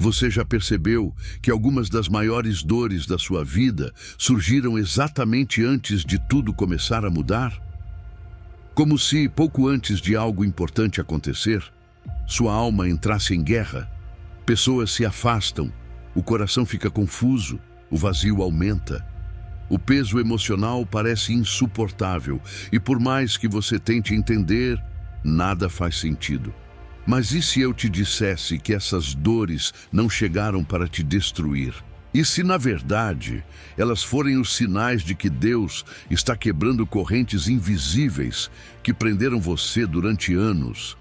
Você já percebeu que algumas das maiores dores da sua vida surgiram exatamente antes de tudo começar a mudar? Como se, pouco antes de algo importante acontecer, sua alma entrasse em guerra. Pessoas se afastam, o coração fica confuso, o vazio aumenta. O peso emocional parece insuportável e, por mais que você tente entender, nada faz sentido. Mas e se eu te dissesse que essas dores não chegaram para te destruir? E se, na verdade, elas forem os sinais de que Deus está quebrando correntes invisíveis que prenderam você durante anos?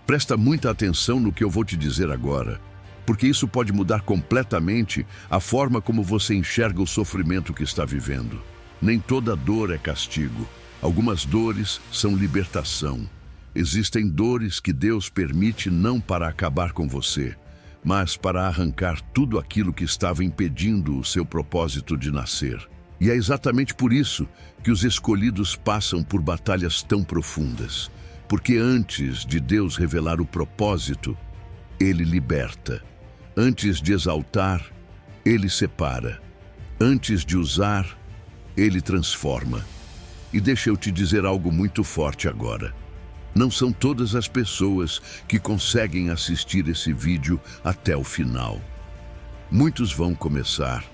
Presta muita atenção no que eu vou te dizer agora, porque isso pode mudar completamente a forma como você enxerga o sofrimento que está vivendo. Nem toda dor é castigo. Algumas dores são libertação. Existem dores que Deus permite não para acabar com você, mas para arrancar tudo aquilo que estava impedindo o seu propósito de nascer. E é exatamente por isso que os escolhidos passam por batalhas tão profundas. Porque antes de Deus revelar o propósito, Ele liberta. Antes de exaltar, Ele separa. Antes de usar, Ele transforma. E deixa eu te dizer algo muito forte agora. Não são todas as pessoas que conseguem assistir esse vídeo até o final. Muitos vão começar,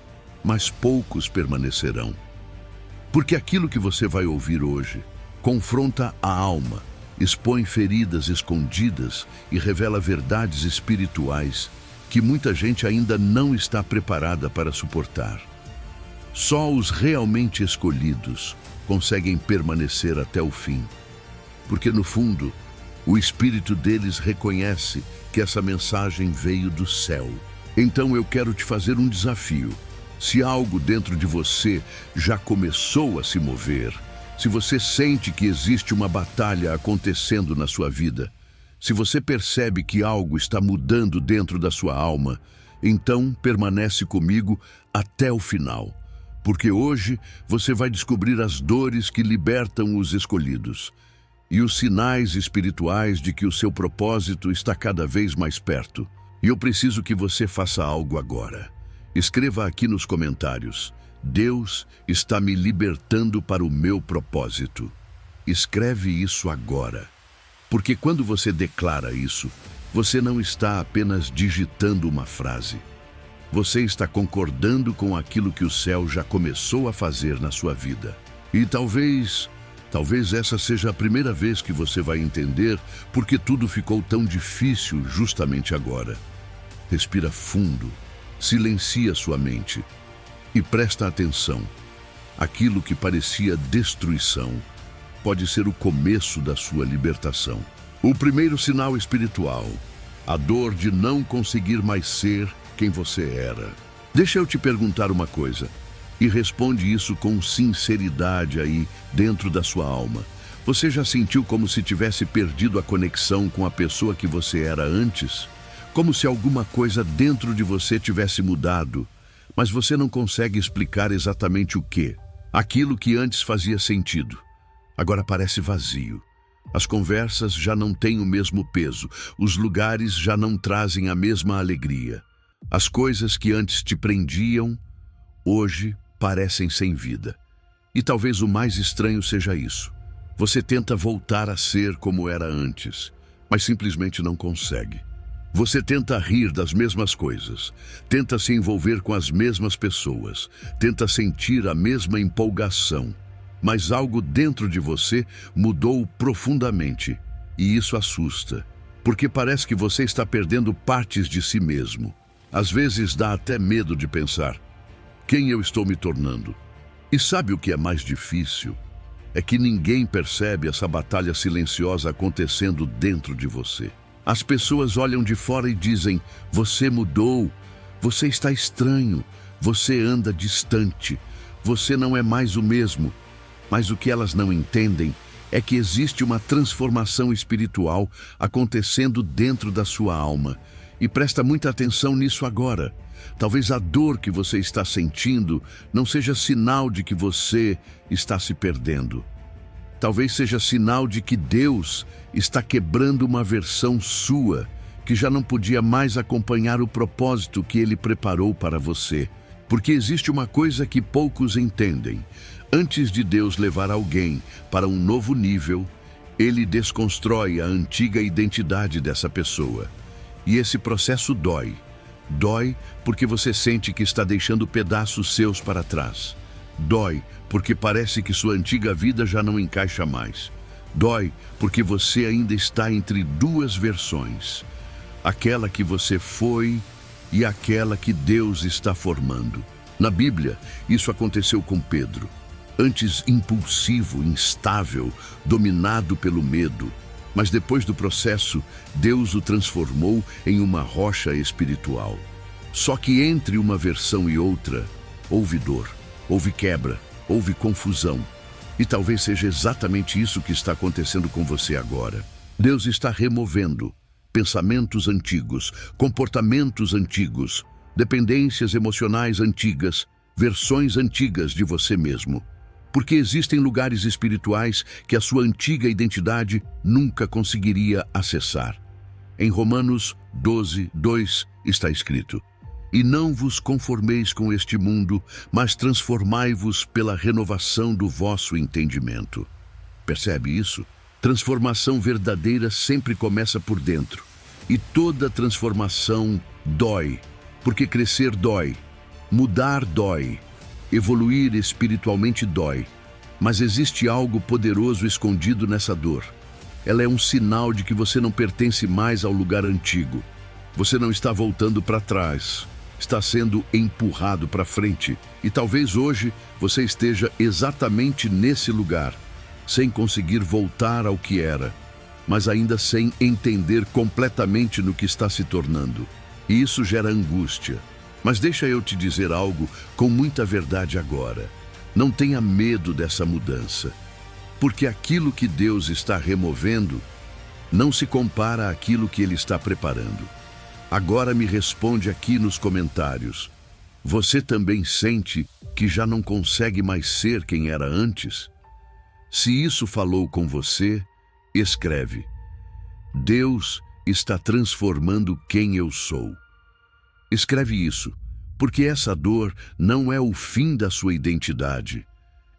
mas poucos permanecerão. Porque aquilo que você vai ouvir hoje confronta a alma, expõe feridas escondidas e revela verdades espirituais que muita gente ainda não está preparada para suportar. Só os realmente escolhidos conseguem permanecer até o fim. Porque, no fundo, o espírito deles reconhece que essa mensagem veio do céu. Então eu quero te fazer um desafio. Se algo dentro de você já começou a se mover, se você sente que existe uma batalha acontecendo na sua vida, se você percebe que algo está mudando dentro da sua alma, então permanece comigo até o final. Porque hoje você vai descobrir as dores que libertam os escolhidos e os sinais espirituais de que o seu propósito está cada vez mais perto. E eu preciso que você faça algo agora. Escreva aqui nos comentários: Deus está me libertando para o meu propósito. Escreve isso agora. Porque quando você declara isso, você não está apenas digitando uma frase. Você está concordando com aquilo que o céu já começou a fazer na sua vida. E talvez essa seja a primeira vez que você vai entender por que tudo ficou tão difícil justamente agora. Respira fundo, silencia sua mente e presta atenção. Aquilo que parecia destruição pode ser o começo da sua libertação. O primeiro sinal espiritual, a dor de não conseguir mais ser quem você era. Deixa eu te perguntar uma coisa. E responde isso com sinceridade aí, dentro da sua alma. Você já sentiu como se tivesse perdido a conexão com a pessoa que você era antes? Como se alguma coisa dentro de você tivesse mudado, mas você não consegue explicar exatamente o quê? Aquilo que antes fazia sentido, agora parece vazio. As conversas já não têm o mesmo peso, os lugares já não trazem a mesma alegria. As coisas que antes te prendiam, hoje parecem sem vida. E talvez o mais estranho seja isso. Você tenta voltar a ser como era antes, mas simplesmente não consegue. Você tenta rir das mesmas coisas, tenta se envolver com as mesmas pessoas, tenta sentir a mesma empolgação, mas algo dentro de você mudou profundamente, e isso assusta, porque parece que você está perdendo partes de si mesmo. Às vezes dá até medo de pensar: quem eu estou me tornando? E sabe o que é mais difícil? É que ninguém percebe essa batalha silenciosa acontecendo dentro de você. As pessoas olham de fora e dizem: você mudou, você está estranho, você anda distante, você não é mais o mesmo. Mas o que elas não entendem é que existe uma transformação espiritual acontecendo dentro da sua alma. E presta muita atenção nisso agora. Talvez a dor que você está sentindo não seja sinal de que você está se perdendo. Talvez seja sinal de que Deus está quebrando uma versão sua que já não podia mais acompanhar o propósito que Ele preparou para você. Porque existe uma coisa que poucos entendem. Antes de Deus levar alguém para um novo nível, Ele desconstrói a antiga identidade dessa pessoa. E esse processo dói. Dói porque você sente que está deixando pedaços seus para trás. Dói porque parece que sua antiga vida já não encaixa mais. Dói porque você ainda está entre duas versões. Aquela que você foi e aquela que Deus está formando. Na Bíblia, isso aconteceu com Pedro. Antes impulsivo, instável, dominado pelo medo. Mas depois do processo, Deus o transformou em uma rocha espiritual. Só que entre uma versão e outra, houve dor, houve quebra, houve confusão. E talvez seja exatamente isso que está acontecendo com você agora. Deus está removendo pensamentos antigos, comportamentos antigos, dependências emocionais antigas, versões antigas de você mesmo. Porque existem lugares espirituais que a sua antiga identidade nunca conseguiria acessar. Em Romanos 12:2 está escrito: "E não vos conformeis com este mundo, mas transformai-vos pela renovação do vosso entendimento." Percebe isso? Transformação verdadeira sempre começa por dentro. E toda transformação dói, porque crescer dói, mudar dói, evoluir espiritualmente dói. Mas existe algo poderoso escondido nessa dor. Ela é um sinal de que você não pertence mais ao lugar antigo. Você não está voltando para trás, está sendo empurrado para frente. E talvez hoje você esteja exatamente nesse lugar, sem conseguir voltar ao que era, mas ainda sem entender completamente no que está se tornando. E isso gera angústia. Mas deixa eu te dizer algo com muita verdade agora. Não tenha medo dessa mudança, porque aquilo que Deus está removendo não se compara àquilo que Ele está preparando. Agora me responde aqui nos comentários. Você também sente que já não consegue mais ser quem era antes? Se isso falou com você, escreve: "Deus está transformando quem eu sou." Escreve isso, porque essa dor não é o fim da sua identidade,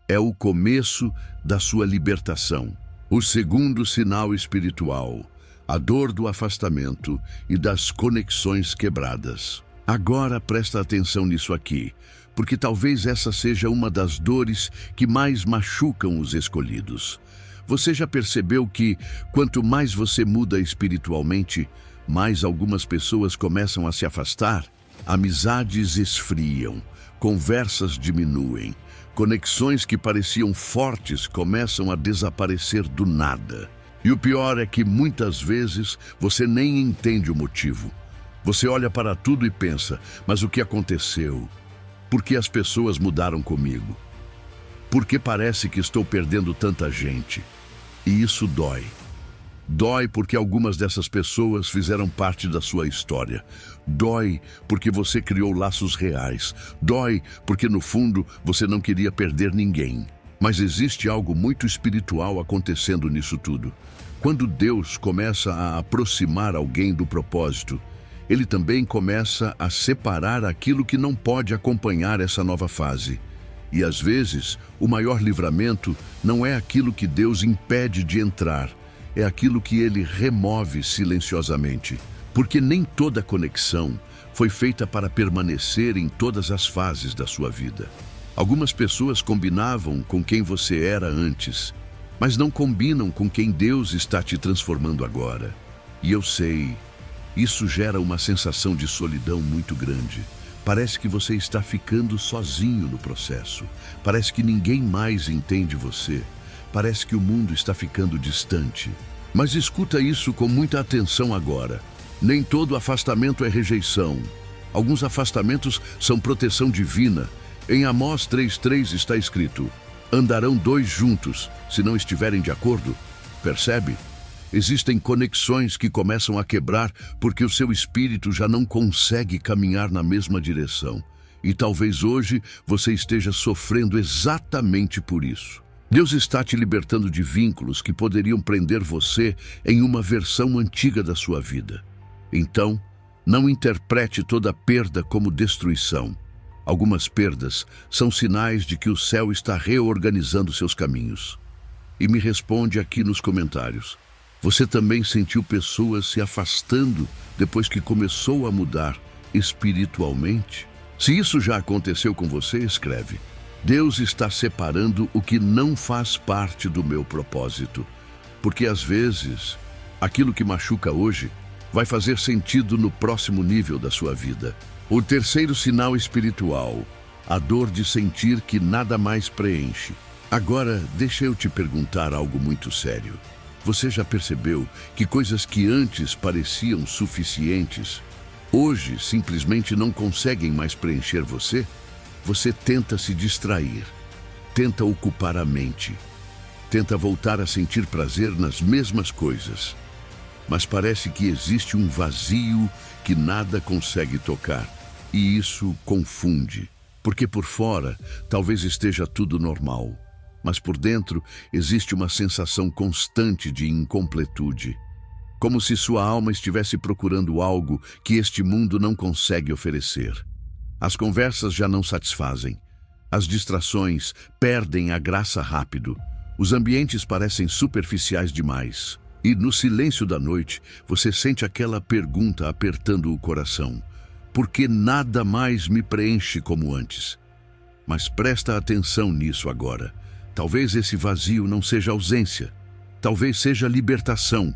é o começo da sua libertação. O segundo sinal espiritual, a dor do afastamento e das conexões quebradas. Agora presta atenção nisso aqui, porque talvez essa seja uma das dores que mais machucam os escolhidos. Você já percebeu que, quanto mais você muda espiritualmente, mais algumas pessoas começam a se afastar? Amizades esfriam, conversas diminuem, conexões que pareciam fortes começam a desaparecer do nada. E o pior é que muitas vezes você nem entende o motivo. Você olha para tudo e pensa: mas o que aconteceu? Por que as pessoas mudaram comigo? Por que parece que estou perdendo tanta gente? E isso dói. Dói porque algumas dessas pessoas fizeram parte da sua história. Dói porque você criou laços reais. Dói porque, no fundo, você não queria perder ninguém. Mas existe algo muito espiritual acontecendo nisso tudo. Quando Deus começa a aproximar alguém do propósito, Ele também começa a separar aquilo que não pode acompanhar essa nova fase. E às vezes, o maior livramento não é aquilo que Deus impede de entrar, é aquilo que Ele remove silenciosamente. Porque nem toda conexão foi feita para permanecer em todas as fases da sua vida. Algumas pessoas combinavam com quem você era antes, mas não combinam com quem Deus está te transformando agora. E eu sei, isso gera uma sensação de solidão muito grande. Parece que você está ficando sozinho no processo. Parece que ninguém mais entende você. Parece que o mundo está ficando distante. Mas escuta isso com muita atenção agora. Nem todo afastamento é rejeição. Alguns afastamentos são proteção divina. Em Amós 3:3 está escrito: "Andarão dois juntos, se não estiverem de acordo." Percebe? Existem conexões que começam a quebrar porque o seu espírito já não consegue caminhar na mesma direção. E talvez hoje você esteja sofrendo exatamente por isso. Deus está te libertando de vínculos que poderiam prender você em uma versão antiga da sua vida. Então, não interprete toda perda como destruição. Algumas perdas são sinais de que o céu está reorganizando seus caminhos. E me responde aqui nos comentários. Você também sentiu pessoas se afastando depois que começou a mudar espiritualmente? Se isso já aconteceu com você, escreve. Deus está separando o que não faz parte do meu propósito. Porque às vezes, aquilo que machuca hoje vai fazer sentido no próximo nível da sua vida. O terceiro sinal espiritual, a dor de sentir que nada mais preenche. Agora, deixa eu te perguntar algo muito sério. Você já percebeu que coisas que antes pareciam suficientes, hoje simplesmente não conseguem mais preencher você? Você tenta se distrair, tenta ocupar a mente, tenta voltar a sentir prazer nas mesmas coisas. Mas parece que existe um vazio que nada consegue tocar. E isso confunde, porque por fora talvez esteja tudo normal, mas por dentro existe uma sensação constante de incompletude, como se sua alma estivesse procurando algo que este mundo não consegue oferecer. As conversas já não satisfazem, as distrações perdem a graça rápido, os ambientes parecem superficiais demais, e no silêncio da noite você sente aquela pergunta apertando o coração. Porque nada mais me preenche como antes. Mas presta atenção nisso agora. Talvez esse vazio não seja ausência. Talvez seja libertação.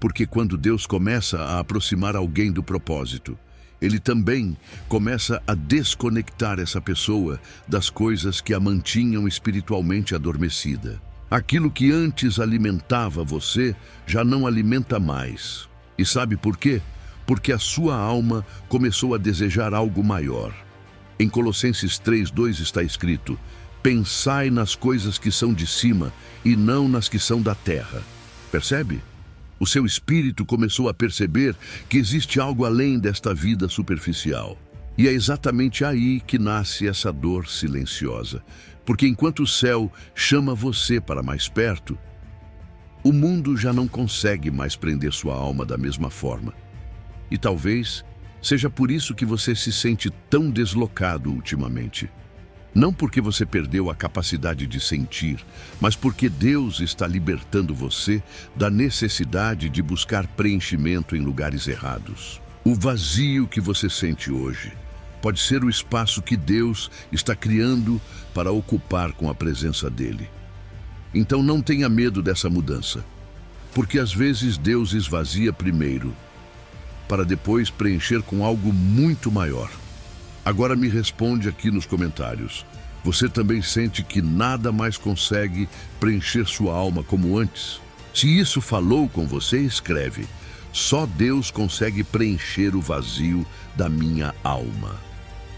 Porque quando Deus começa a aproximar alguém do propósito, Ele também começa a desconectar essa pessoa das coisas que a mantinham espiritualmente adormecida. Aquilo que antes alimentava você já não alimenta mais. E sabe por quê? Porque a sua alma começou a desejar algo maior. Em Colossenses 3:2 está escrito: pensai nas coisas que são de cima e não nas que são da terra. Percebe? O seu espírito começou a perceber que existe algo além desta vida superficial. E é exatamente aí que nasce essa dor silenciosa. Porque enquanto o céu chama você para mais perto, o mundo já não consegue mais prender sua alma da mesma forma. E talvez seja por isso que você se sente tão deslocado ultimamente. Não porque você perdeu a capacidade de sentir, mas porque Deus está libertando você da necessidade de buscar preenchimento em lugares errados. O vazio que você sente hoje pode ser o espaço que Deus está criando para ocupar com a presença dele. Então não tenha medo dessa mudança, porque às vezes Deus esvazia primeiro, para depois preencher com algo muito maior. Agora me responde aqui nos comentários. Você também sente que nada mais consegue preencher sua alma como antes? Se isso falou com você, escreve. Só Deus consegue preencher o vazio da minha alma.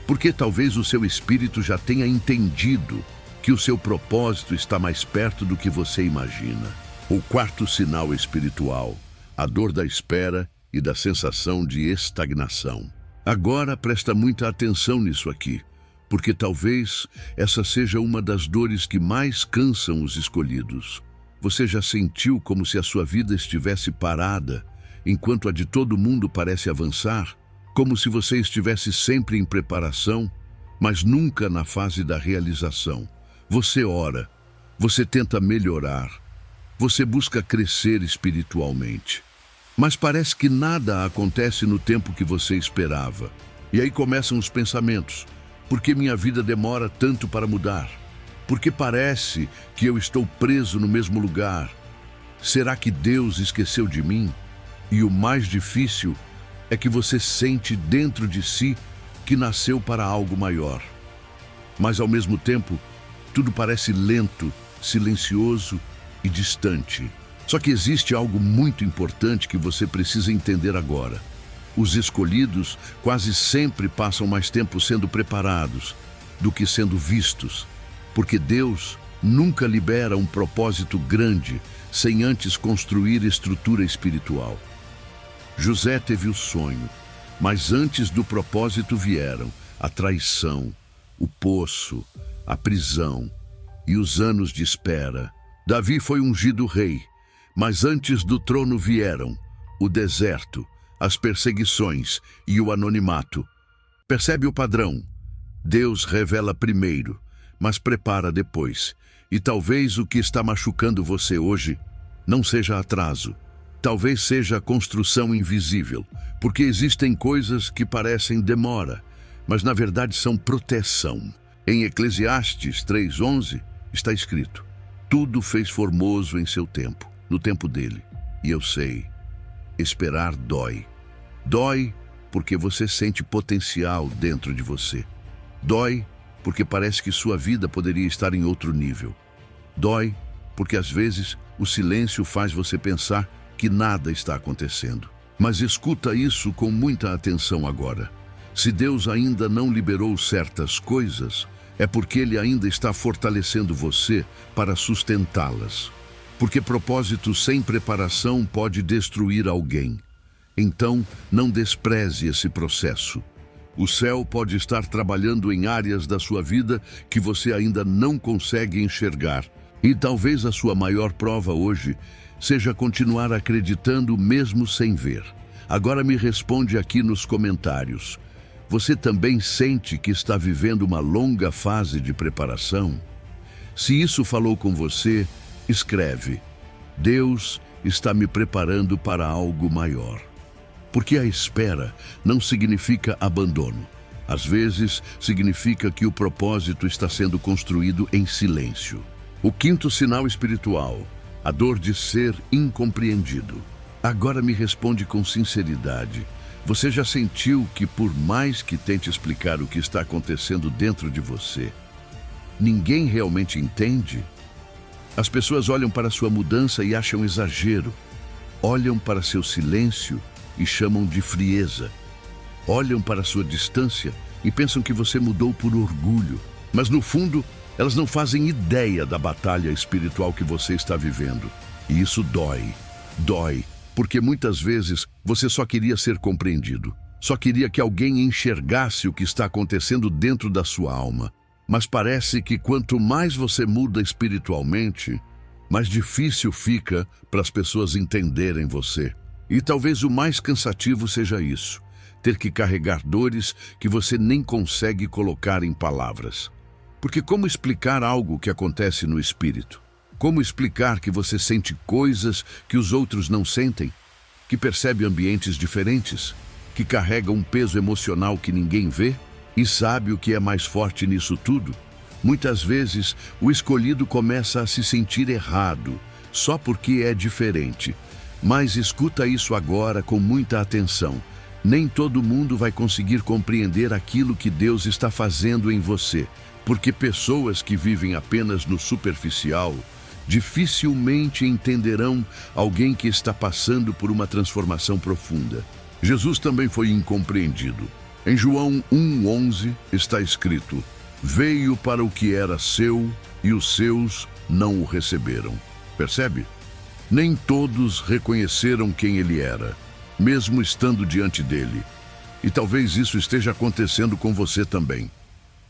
Porque talvez o seu espírito já tenha entendido que o seu propósito está mais perto do que você imagina. O quarto sinal espiritual, a dor da espera e da sensação de estagnação. Agora presta muita atenção nisso aqui, porque talvez essa seja uma das dores que mais cansam os escolhidos. Você já sentiu como se a sua vida estivesse parada, enquanto a de todo mundo parece avançar? Como se você estivesse sempre em preparação, mas nunca na fase da realização. Você ora, você tenta melhorar, você busca crescer espiritualmente. Mas parece que nada acontece no tempo que você esperava. E aí começam os pensamentos. Por que minha vida demora tanto para mudar? Por que parece que eu estou preso no mesmo lugar? Será que Deus esqueceu de mim? E o mais difícil é que você sente dentro de si que nasceu para algo maior. Mas ao mesmo tempo, tudo parece lento, silencioso e distante. Só que existe algo muito importante que você precisa entender agora. Os escolhidos quase sempre passam mais tempo sendo preparados do que sendo vistos, porque Deus nunca libera um propósito grande sem antes construir estrutura espiritual. José teve o sonho, mas antes do propósito vieram a traição, o poço, a prisão e os anos de espera. Davi foi ungido rei, mas antes do trono vieram o deserto, as perseguições e o anonimato. Percebe o padrão? Deus revela primeiro, mas prepara depois. E talvez o que está machucando você hoje não seja atraso. Talvez seja construção invisível, porque existem coisas que parecem demora, mas na verdade são proteção. Em Eclesiastes 3:11 está escrito: tudo fez formoso em seu tempo, no tempo dele. E eu sei, esperar dói. Dói porque você sente potencial dentro de você. Dói porque parece que sua vida poderia estar em outro nível. Dói porque às vezes o silêncio faz você pensar que nada está acontecendo. Mas escuta isso com muita atenção agora. Se Deus ainda não liberou certas coisas, é porque Ele ainda está fortalecendo você para sustentá-las. Porque propósito sem preparação pode destruir alguém. Então, não despreze esse processo. O céu pode estar trabalhando em áreas da sua vida que você ainda não consegue enxergar. E talvez a sua maior prova hoje seja continuar acreditando mesmo sem ver. Agora me responde aqui nos comentários. Você também sente que está vivendo uma longa fase de preparação? Se isso falou com você, escreve: Deus está me preparando para algo maior. Porque a espera não significa abandono. Às vezes, significa que o propósito está sendo construído em silêncio. O quinto sinal espiritual: a dor de ser incompreendido. Agora me responde com sinceridade. Você já sentiu que, por mais que tente explicar o que está acontecendo dentro de você, ninguém realmente entende? As pessoas olham para sua mudança e acham exagero. Olham para seu silêncio e chamam de frieza. Olham para sua distância e pensam que você mudou por orgulho. Mas no fundo, elas não fazem ideia da batalha espiritual que você está vivendo. E isso dói. Dói, porque muitas vezes você só queria ser compreendido. Só queria que alguém enxergasse o que está acontecendo dentro da sua alma. Mas parece que quanto mais você muda espiritualmente, mais difícil fica para as pessoas entenderem você. E talvez o mais cansativo seja isso: ter que carregar dores que você nem consegue colocar em palavras. Porque como explicar algo que acontece no espírito? Como explicar que você sente coisas que os outros não sentem? Que percebe ambientes diferentes? Que carrega um peso emocional que ninguém vê? E sabe o que é mais forte nisso tudo? Muitas vezes, o escolhido começa a se sentir errado, só porque é diferente. Mas escuta isso agora com muita atenção. Nem todo mundo vai conseguir compreender aquilo que Deus está fazendo em você. Porque pessoas que vivem apenas no superficial dificilmente entenderão alguém que está passando por uma transformação profunda. Jesus também foi incompreendido. Em João 1:11 está escrito: veio para o que era seu e os seus não o receberam. Percebe? Nem todos reconheceram quem ele era, mesmo estando diante dele. E talvez isso esteja acontecendo com você também.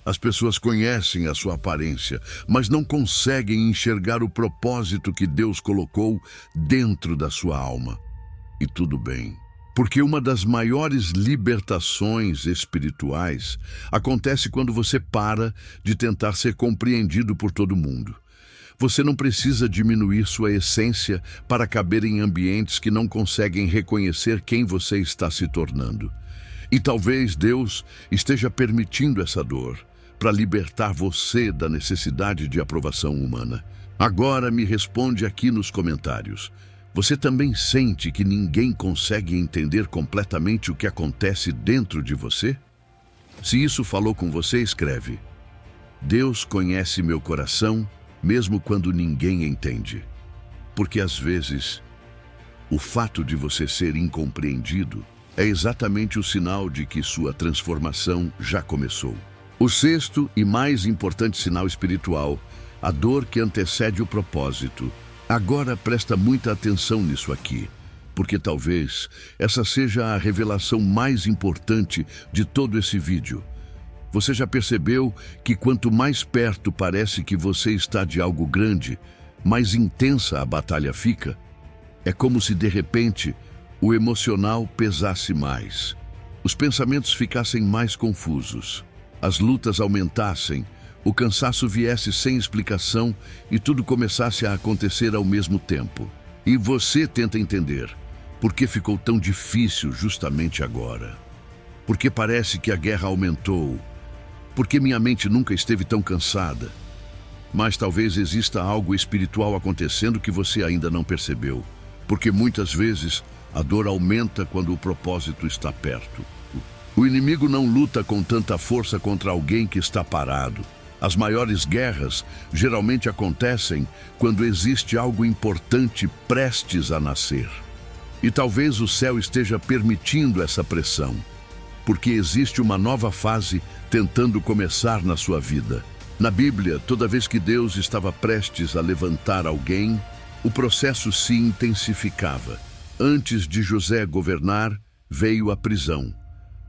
As pessoas conhecem a sua aparência, mas não conseguem enxergar o propósito que Deus colocou dentro da sua alma. E tudo bem, porque uma das maiores libertações espirituais acontece quando você para de tentar ser compreendido por todo mundo. Você não precisa diminuir sua essência para caber em ambientes que não conseguem reconhecer quem você está se tornando. E talvez Deus esteja permitindo essa dor para libertar você da necessidade de aprovação humana. Agora me responde aqui nos comentários. Você também sente que ninguém consegue entender completamente o que acontece dentro de você? Se isso falou com você, escreve: Deus conhece meu coração, mesmo quando ninguém entende. Porque às vezes, o fato de você ser incompreendido é exatamente o sinal de que sua transformação já começou. O sexto e mais importante sinal espiritual: a dor que antecede o propósito. Agora presta muita atenção nisso aqui, porque talvez essa seja a revelação mais importante de todo esse vídeo. Você já percebeu que quanto mais perto parece que você está de algo grande, mais intensa a batalha fica? É como se de repente o emocional pesasse mais, os pensamentos ficassem mais confusos, as lutas aumentassem, o cansaço viesse sem explicação e tudo começasse a acontecer ao mesmo tempo. E você tenta entender por que ficou tão difícil justamente agora. Porque parece que a guerra aumentou, porque minha mente nunca esteve tão cansada. Mas talvez exista algo espiritual acontecendo que você ainda não percebeu, porque muitas vezes a dor aumenta quando o propósito está perto. O inimigo não luta com tanta força contra alguém que está parado. As maiores guerras geralmente acontecem quando existe algo importante prestes a nascer. E talvez o céu esteja permitindo essa pressão, porque existe uma nova fase tentando começar na sua vida. Na Bíblia, toda vez que Deus estava prestes a levantar alguém, o processo se intensificava. Antes de José governar, veio a prisão.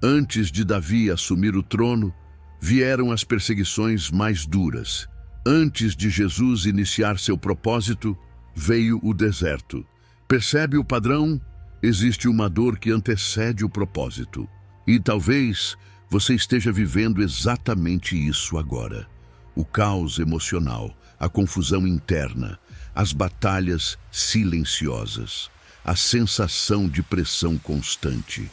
Antes de Davi assumir o trono, vieram as perseguições mais duras. Antes de Jesus iniciar seu propósito, veio o deserto. Percebe o padrão? Existe uma dor que antecede o propósito. E talvez você esteja vivendo exatamente isso agora. O caos emocional, a confusão interna, as batalhas silenciosas, a sensação de pressão constante.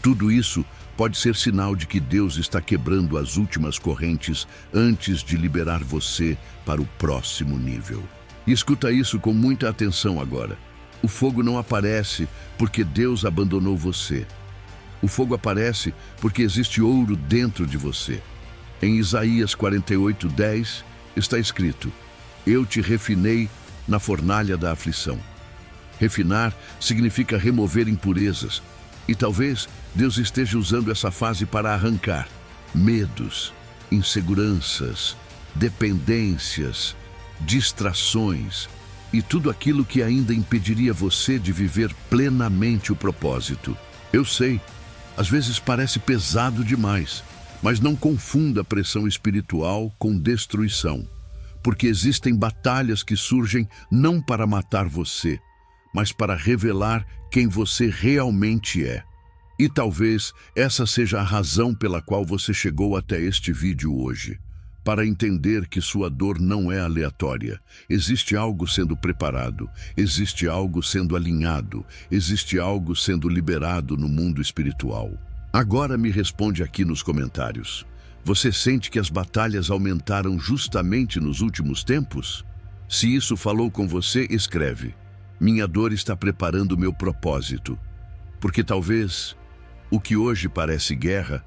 Tudo isso pode ser sinal de que Deus está quebrando as últimas correntes antes de liberar você para o próximo nível. E escuta isso com muita atenção agora. O fogo não aparece porque Deus abandonou você. O fogo aparece porque existe ouro dentro de você. Em Isaías 48:10 está escrito: Eu te refinei na fornalha da aflição. Refinar significa remover impurezas. E talvez Deus esteja usando essa fase para arrancar medos, inseguranças, dependências, distrações e tudo aquilo que ainda impediria você de viver plenamente o propósito. Eu sei, às vezes parece pesado demais, mas não confunda pressão espiritual com destruição, porque existem batalhas que surgem não para matar você, mas para revelar quem você realmente é. E talvez essa seja a razão pela qual você chegou até este vídeo hoje, para entender que sua dor não é aleatória. Existe algo sendo preparado, existe algo sendo alinhado, existe algo sendo liberado no mundo espiritual. Agora me responde aqui nos comentários. Você sente que as batalhas aumentaram justamente nos últimos tempos? Se isso falou com você, escreve: Minha dor está preparando o meu propósito. Porque talvez o que hoje parece guerra,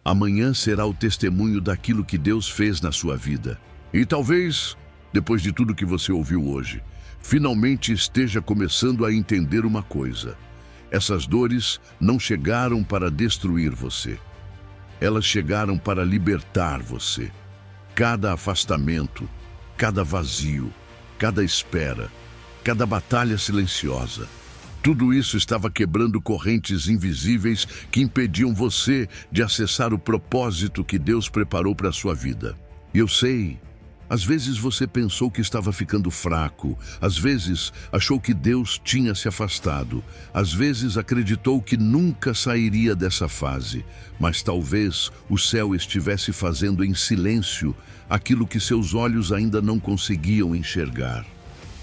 amanhã será o testemunho daquilo que Deus fez na sua vida. E talvez, depois de tudo que você ouviu hoje, finalmente esteja começando a entender uma coisa. Essas dores não chegaram para destruir você. Elas chegaram para libertar você. Cada afastamento, cada vazio, cada espera, cada batalha silenciosa, tudo isso estava quebrando correntes invisíveis que impediam você de acessar o propósito que Deus preparou para a sua vida. E eu sei, às vezes você pensou que estava ficando fraco, às vezes achou que Deus tinha se afastado, às vezes acreditou que nunca sairia dessa fase, mas talvez o céu estivesse fazendo em silêncio aquilo que seus olhos ainda não conseguiam enxergar.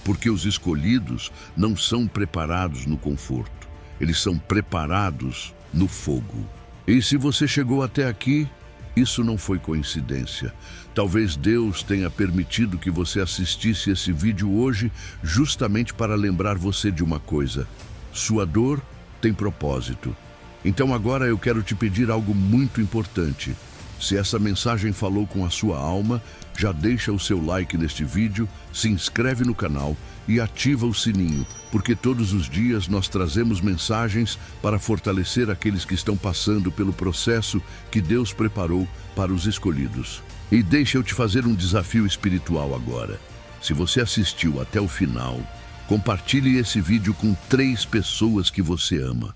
Porque os escolhidos não são preparados no conforto, eles são preparados no fogo. E se você chegou até aqui, isso não foi coincidência. Talvez Deus tenha permitido que você assistisse esse vídeo hoje justamente para lembrar você de uma coisa: sua dor tem propósito. Então agora eu quero te pedir algo muito importante. Se essa mensagem falou com a sua alma, já deixa o seu like neste vídeo, se inscreve no canal e ativa o sininho, porque todos os dias nós trazemos mensagens para fortalecer aqueles que estão passando pelo processo que Deus preparou para os escolhidos. E deixa eu te fazer um desafio espiritual agora. Se você assistiu até o final, compartilhe esse vídeo com 3 pessoas que você ama,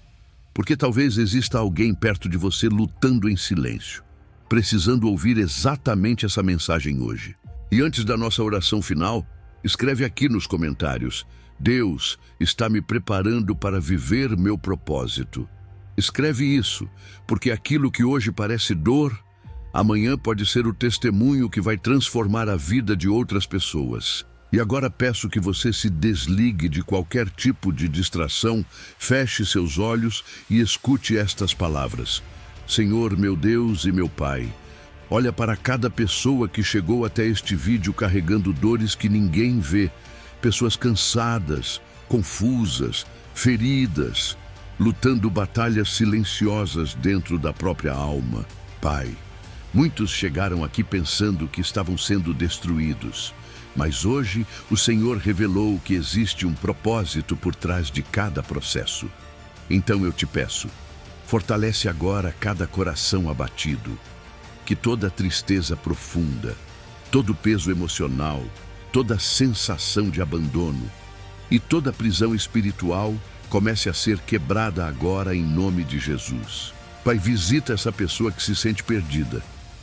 porque talvez exista alguém perto de você lutando em silêncio, precisando ouvir exatamente essa mensagem hoje. E antes da nossa oração final, escreve aqui nos comentários: Deus está me preparando para viver meu propósito. Escreve isso, porque aquilo que hoje parece dor, amanhã pode ser o testemunho que vai transformar a vida de outras pessoas. E agora peço que você se desligue de qualquer tipo de distração, feche seus olhos e escute estas palavras. Senhor, meu Deus e meu Pai, olha para cada pessoa que chegou até este vídeo carregando dores que ninguém vê, pessoas cansadas, confusas, feridas, lutando batalhas silenciosas dentro da própria alma. Pai, muitos chegaram aqui pensando que estavam sendo destruídos, mas hoje o Senhor revelou que existe um propósito por trás de cada processo. Então eu te peço, fortalece agora cada coração abatido, que toda tristeza profunda, todo peso emocional, toda sensação de abandono e toda prisão espiritual comece a ser quebrada agora em nome de Jesus. Pai, visita essa pessoa que se sente perdida.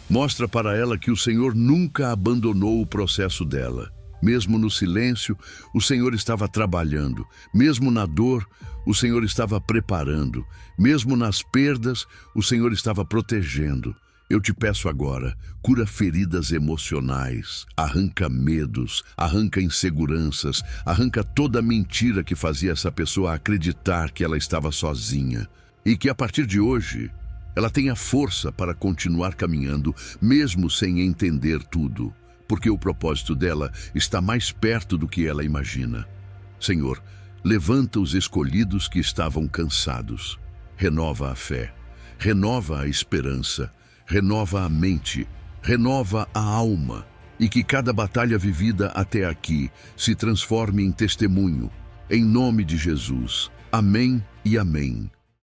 Mostra para ela que o Senhor nunca abandonou o processo dela. Mesmo no silêncio, o Senhor estava trabalhando. Mesmo na dor, o Senhor estava preparando. Mesmo nas perdas, o Senhor estava protegendo. Eu te peço agora, cura feridas emocionais, arranca medos, arranca inseguranças, arranca toda a mentira que fazia essa pessoa acreditar que ela estava sozinha. E que a partir de hoje, ela tenha força para continuar caminhando, mesmo sem entender tudo, porque o propósito dela está mais perto do que ela imagina. Senhor, levanta os escolhidos que estavam cansados. Renova a fé, renova a esperança, renova a mente, renova a alma, e que cada batalha vivida até aqui se transforme em testemunho. Em nome de Jesus. Amém e amém.